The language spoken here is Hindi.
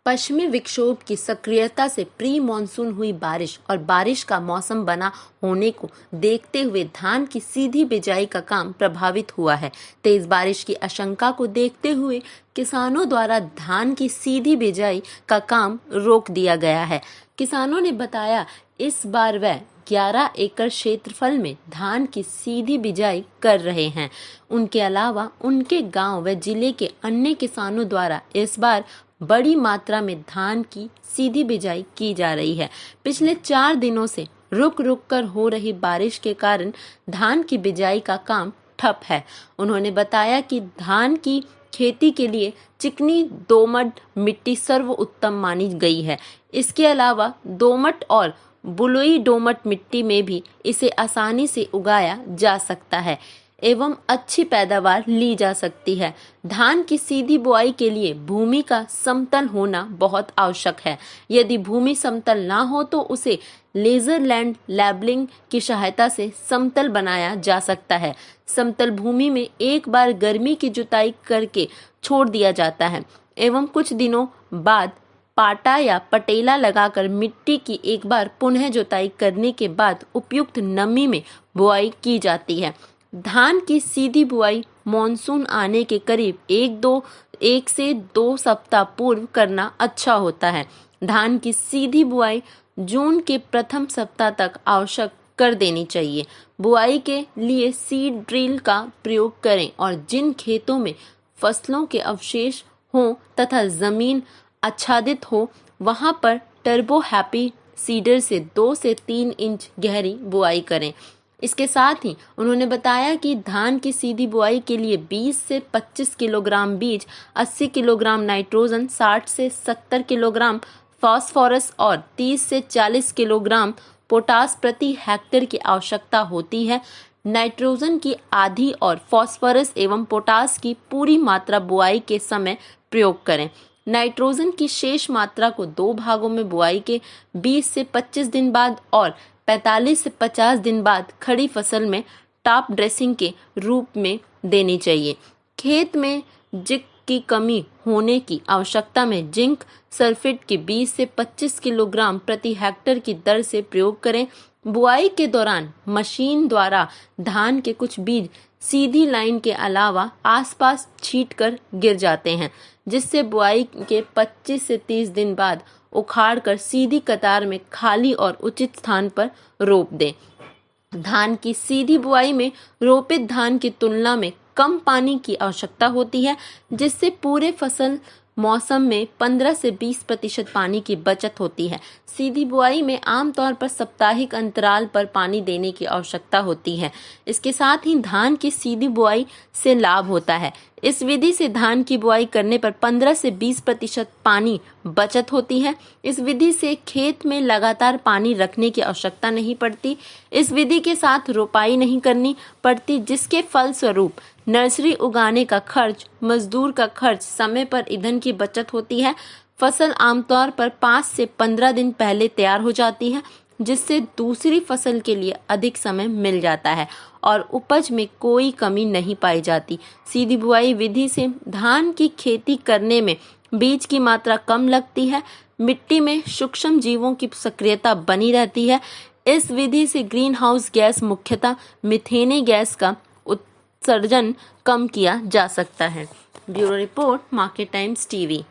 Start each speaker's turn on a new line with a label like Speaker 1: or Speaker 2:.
Speaker 1: पश्चिमी विक्षोभ की सक्रियता से प्री मानसून हुई बारिश और बारिश का मौसम बना होने को देखते हुए धान की सीधी बिजाई का काम प्रभावित हुआ है। तेज बारिश की आशंका को देखते हुए किसानों द्वारा धान की सीधी बिजाई का काम रोक दिया गया है। किसानों ने बताया इस बार वह 11 एकड़ क्षेत्रफल में धान की सीधी बिजाई कर रहे हैं। उनके अलावा उनके गांव व जिले के अन्य किसानों द्वारा इस बार बड़ी मात्रा में धान की सीधी बिजाई की जा रही है। पिछले 4 दिनों से रुक रुक कर हो रही बारिश के कारण धान की बिजाई का काम ठप है। उन्होंने बताया कि धान की खेती के लिए चिकनी दोमट मिट्टी सर्वोत्तम मानी गई है। इसके अलावा दोमट और बलुई दोमट मिट्टी में भी इसे आसानी से उगाया जा सकता है एवं अच्छी पैदावार ली जा सकती है। धान की सीधी बुआई के लिए भूमि का समतल होना बहुत आवश्यक है। यदि भूमि समतल ना हो तो उसे लेजर लैंड लेबलिंग की सहायता से समतल बनाया जा सकता है। समतल भूमि में एक बार गर्मी की जुताई करके छोड़ दिया जाता है एवं कुछ दिनों बाद पाटा या पटेला लगाकर मिट्टी की एक बार पुनः जुताई करने के बाद उपयुक्त नमी में बुआई की जाती है। धान की सीधी बुआई मॉनसून आने के करीब 1 से 2 सप्ताह पूर्व करना अच्छा होता है। धान की सीधी बुआई जून के प्रथम सप्ताह तक आवश्यक कर देनी चाहिए। बुआई के लिए सीड ड्रिल का प्रयोग करें और जिन खेतों में फसलों के अवशेष हों तथा जमीन आच्छादित हो वहां पर टर्बो हैप्पी सीडर से 2 से 3 इंच गहरी बुआई करें। इसके साथ ही उन्होंने बताया कि धान की सीधी बुआई के लिए 20 से 25 किलोग्राम बीज, 80 किलोग्राम नाइट्रोजन, 60 से 70 किलोग्राम फास्फोरस और 30 से 40 किलोग्राम पोटास प्रति हेक्टेयर की आवश्यकता होती है। नाइट्रोजन की आधी और फास्फोरस एवं पोटास की पूरी मात्रा बुआई के समय प्रयोग करें। नाइट्रोजन की शेष मात्रा को 2 भागों में बुआई के 20 से 25 दिन बाद और 45 से 50 दिन बाद खड़ी फसल में टॉप ड्रेसिंग के रूप में देनी चाहिए। खेत में जिंक की कमी होने की आवश्यकता में जिंक सल्फेट की 20 से 25 किलोग्राम प्रति हेक्टेयर की दर से प्रयोग करें। बुआई के दौरान मशीन द्वारा धान के कुछ बीज सीधी लाइन के अलावा आसपास छींटकर गिर जाते हैं, जिससे बुआई के 25 से 30 दिन बाद उखाड़ कर सीधी कतार में खाली और उचित स्थान पर रोप दें। धान की सीधी बुआई में रोपित धान की तुलना में कम पानी की आवश्यकता होती है, जिससे पूरे फसल मौसम में 15 से 20% पानी की बचत होती है। सीधी बुआई में आमतौर पर साप्ताहिक अंतराल पर पानी देने की आवश्यकता होती है। इसके साथ ही धान की सीधी बुआई से लाभ होता है। इस विधि से धान की बुआई करने पर 15 से 20% पानी बचत होती है। इस विधि से खेत में लगातार पानी रखने की आवश्यकता नहीं पड़ती। इस विधि के साथ रोपाई नहीं करनी पड़ती, जिसके फलस्वरूप नर्सरी उगाने का खर्च, मजदूर का खर्च, समय पर ईंधन की बचत होती है। फसल आमतौर पर 5 से 15 दिन पहले तैयार हो जाती है, जिससे दूसरी फसल के लिए अधिक समय मिल जाता है और उपज में कोई कमी नहीं पाई जाती। सीधी बुआई विधि से धान की खेती करने में बीज की मात्रा कम लगती है, मिट्टी में सूक्ष्म जीवों की सक्रियता बनी रहती है। इस विधि से ग्रीन हाउस गैस, मुख्यतः मीथेन गैस का उत्सर्जन कम किया जा सकता है। Bureau report, market times TV.